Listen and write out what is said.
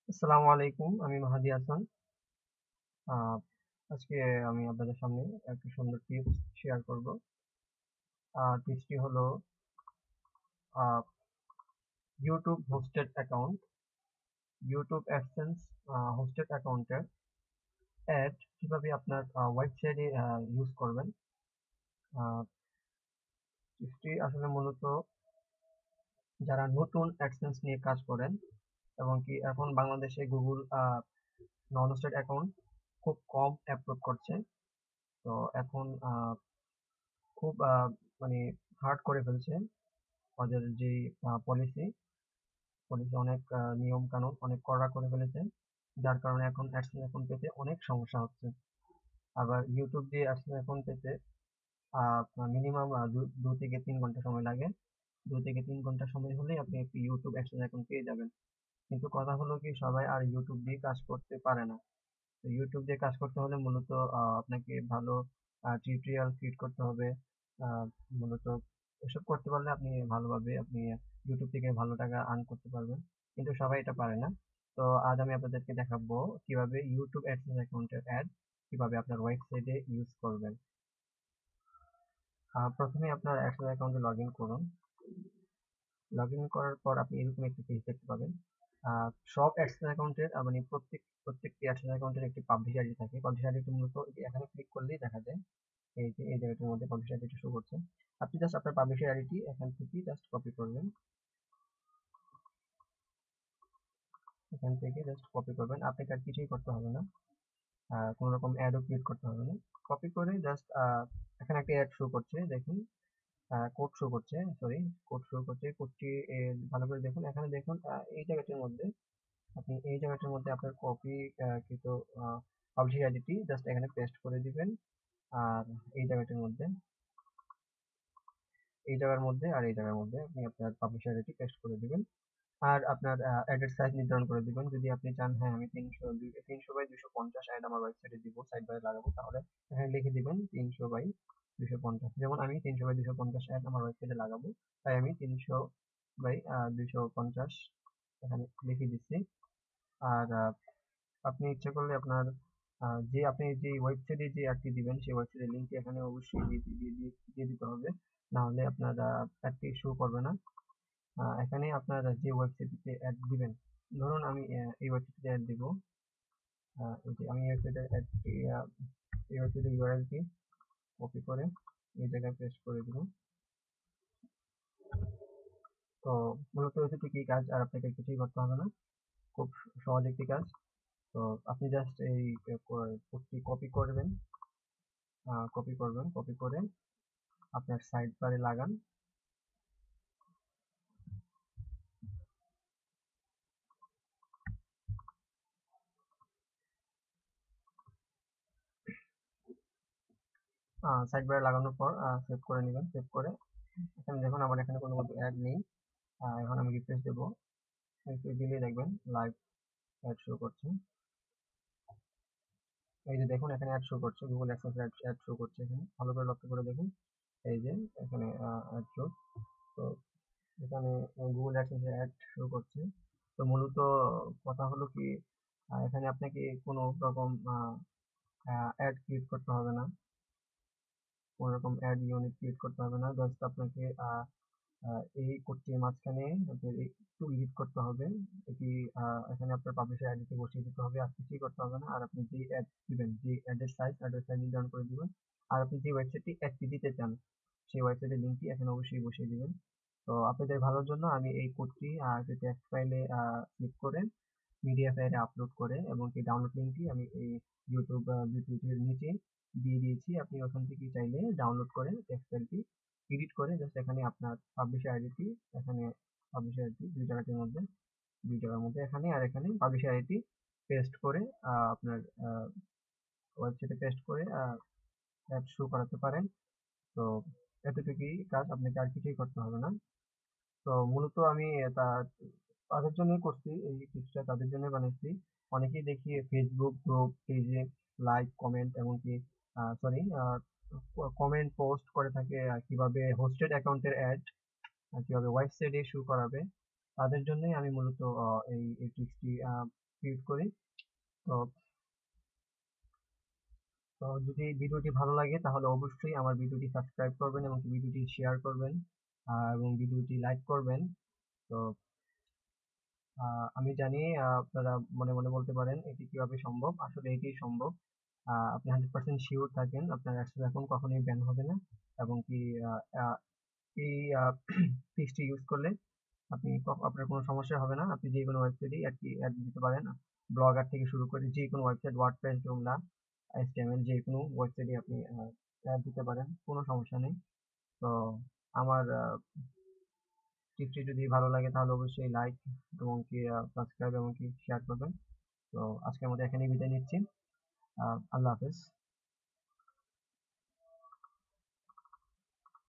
আসসালামু আলাইকুম, আমি মাহাদি হাসান। আহ, আজকে আমি আপনাদের সামনে একটা সুন্দর টিপস শেয়ার করব। টিপসটি হলো YouTube hosted account, YouTube AdSense hosted অ্যাকাউন্টের অ্যাড কিভাবে আপনার ওয়েবসাইটে ইউজ করবেন। টিপসটি আসলে মূলত যারা নতুন অ্যাডসেন্স নিয়ে কাজ করেন এবং কি এখন বাংলাদেশে গুগল নন হোস্টেড অ্যাকাউন্ট খুব কম অ্যাপ্রুভ করছে। তো এখন খুব মানে হার্ড করে ফেলছে ওদের যে পলিসি পলিসি অনেক নিয়ম কানুন অনেক কড়া করে ফেলেছে, যার কারণে এখন অ্যাডসেন্স অ্যাকাউন্ট পেতে অনেক সমস্যা হচ্ছে। আবার ইউটিউব দিয়ে অ্যাডসেন্স অ্যাকাউন্ট পেতে মিনিমাম 2 থেকে 3 ঘন্টা সময় লাগে। 2 থেকে 3 ঘন্টা সময় হলেই আপনি একটি ইউটিউব অ্যাডসেন্স অ্যাকাউন্ট পেয়ে যাবেন। কিন্তু কথা হলো কি, সবাই আর ইউটিউব দিয়ে কাজ করতে পারে না। তো ইউটিউব দিয়ে কাজ করতে হলে মূলত আপনাকে ভালো টিউটোরিয়াল ক্রিয়েট করতে হবে। আহ, মূলত এসব করতে পারলে আপনি ইউটিউব থেকে ভালো টাকা আর্ন করতে পারবেন। কিন্তু সবাই এটা পারে না। তো আজ আমি আপনাদেরকে দেখাবো কিভাবে ইউটিউব অ্যাডসেন্স অ্যাকাউন্টের অ্যাড কিভাবে আপনার ওয়েবসাইটে ইউজ করবেন। প্রথমে আপনার অ্যাডসেন্স অ্যাকাউন্টে লগ ইন করুন। লগ ইন করার পর আপনি এরকম একটি পেজ দেখতে পাবেন। সব অ্যাডসেন্স অ্যাকাউন্টের মানে প্রত্যেকটি অ্যাডসেন্স অ্যাকাউন্টের একটি পাবলিশ আইডি থাকে। পাবলিশ আইডিটি মূলত এই যে এখানে ক্লিক করলেই দেখা যায়। এই যে এই জায়গাটার মধ্যে পাবলিশ আইডিটা শো করছে। আপনি জাস্ট আপনার পাবলিশের আইডিটি এখান থেকে জাস্ট কপি করবেন। এখান থেকে জাস্ট কপি করবেন, আপনাকে আর কিছুই করতে হবে না। কোনো রকম অ্যাডও ক্রিয়েট করতে হবে না। কপি করে জাস্ট এখানে একটা অ্যাড শো করছে, দেখুন। কোড শো করছে, সরি, কোড শো করছে। কোডটি ভালো করে দেখুন। এখানে দেখুন, এই জায়গাটির মধ্যে আপনার কপি কিন্তু পাবলিশ আইডিটি জাস্ট এখানে পেস্ট করে দিবেন। আর এই জায়গাটির মধ্যে এই জায়গার মধ্যে আর এই জায়গার মধ্যে আপনি আপনার পাবলিশ আইডিটি পেস্ট করে দিবেন। আর আপনার অ্যাডের সাইজ নির্ধারণ করে দিবেন। যদি আপনি চান, হ্যাঁ, আমি 300 বাই 250 অ্যাড আমার ওয়েবসাইটে দিব, সাইড বাই লাগাবো, তাহলে এখানে লিখে দিবেন 300 বাই 250। যেমন আমি 300 বাই 250 অ্যাড আমার ওয়েবসাইটে লাগাবো, তাই আমি 300 বাই 250 এখানে লিখে দিচ্ছি। আর আপনি ইচ্ছে করলে আপনার আপনি যে ওয়েবসাইটে যে অ্যাডটি দিবেন সেই ওয়েবসাইটের লিঙ্কটি এখানে অবশ্যই দিয়ে দিতে হবে, না হলে আপনার অ্যাডটি শো করবে না। এখানে আপনার যে ওয়েবসাইটে অ্যাড দিবেন, ধরুন আমি এই ওয়েবসাইটে অ্যাড দিব। এই যে আমি এই ওয়েবসাইটের ইউআরএলটি কপি করে এই জায়গায় পেস্ট করে দিব। তো মূলত হচ্ছে কি কাজ, আর আপনাকে কিছুই করতে হবে না। খুব সহজ একটি কাজ। তো আপনি জাস্ট এই কোডটি কপি করে আপনার সাইড বারে লাগান। সাইড বারে লাগানোর পর সেভ করে নেবেন। সেভ করে এখানে দেখুন, আমার এখানে কোনো মতো অ্যাড নেই। এখন আমি রিফ্রেশ দেবো। রিফ্রেশ দিলেই দেখবেন লাইভ অ্যাড শো করছে। এই যে দেখুন, এখানে অ্যাড শো করছে, গুগল অ্যাডসেন্স অ্যাড শো করছে। এখানে ভালো করে লক্ষ্য করে দেখুন। এই যে এখানে অ্যাড শো। তো এখানে গুগল অ্যাডসেন্স অ্যাড শো করছে। তো মূলত কথা হলো কি, এখানে আপনাকে কোনো রকম অ্যাড ক্রিয়েট করতে হবে না। কোনো রকম অ্যাড ইউনিট ক্রিয়েট করতে হবে না। জাস্ট আপনাকে এই কোডটির মাঝখানে আপনার একটু এডিট করতে হবে। এটি এখানে আপনার পাবলিশার আইডিটি বসিয়ে দিতে হবে, আর কিছুই করতে হবে না। আর আপনি যে অ্যাড দিবেন, যে অ্যাডের সাইজ নির্ধারণ করে দিবেন। আর আপনি যে ওয়েবসাইটটি অ্যাডটি দিতে চান সেই ওয়েবসাইটের লিঙ্কটি এখানে অবশ্যই বসিয়ে দিবেন। তো আপনাদের ভালোর জন্য আমি এই কোডটি টেক্সট ফাইলে সেভ করে মিডিয়া ফাইলে আপলোড করে এবং কি ডাউনলোড লিঙ্কটি আমি এই ইউটিউব ভিডিওটির নিচে দিয়ে দিয়েছি। আপনি ওখান থেকে চাইলে ডাউনলোড করে টেক্সট ফাইলটি এডিট করে জাস্ট এখানে আপনার পাবলিশার আইডিটি, এখানে পাবলিশার আইডি দুই জায়গার মধ্যে এখানে আর এখানে পাবলিশার আইডি পেস্ট করে আপনার ওয়েবসাইটে পেস্ট করে অ্যাড শো করাতে পারেন। তো এতটুকুই কাজ, আপনাকে আর কিছুই করতে হবে না। তো মূলত আমি তাদের জন্যই করছি, এই টিপসটা তাদের জন্য বানাইছি। অনেকেই দেখি ফেসবুক গ্রুপ পেজে লাইক কমেন্ট এমনকি সরি কমেন্ট পোস্ট করে থাকে কিভাবে হোস্টেড অ্যাকাউন্টের অ্যাড কিভাবে ওয়েবসাইটে শো করাবে। তাদের জন্যই আমি মূলত এই ট্রিক্সটি ক্রিয়েট করি। তো তো যদি ভিডিওটি ভালো লাগে তাহলে অবশ্যই আমার ভিডিওটি সাবস্ক্রাইব করবেন এবং ভিডিওটি শেয়ার করবেন এবং ভিডিওটি লাইক করবেন। তো আমি জানি আপনারা মনে মনে বলতে পারেন এটি কিভাবে সম্ভব। আসলে এটি সম্ভব। আপনি 100% শিওর থাকেন আপনার অ্যাডসেন্স অ্যাকাউন্ট কখনোই ব্যান হবে না, এবং কি আহ, আহ, এই ট্রিক্সটি ইউজ করলে আপনার কোনো সমস্যা হবে না। আপনি যে কোনো ওয়েবসাইটে অ্যাড দিতে পারেন। ব্লগার থেকে শুরু করে যে কোনো ওয়েবসাইট, ওয়ার্ডপ্রেস, জোমলা, এইচটিএমএল, যে কোনো ওয়েবসাইটে আপনি অ্যাড দিতে পারেন, কোনো সমস্যা নেই। তো আমার টিপসটি যদি ভালো লাগে তাহলে অবশ্যই লাইক এবং কি সাবস্ক্রাইব এবং কি শেয়ার করবেন। তো আজকের মতো এখানেই বিদায় নিচ্ছি। আল্লাহ হাফেজ।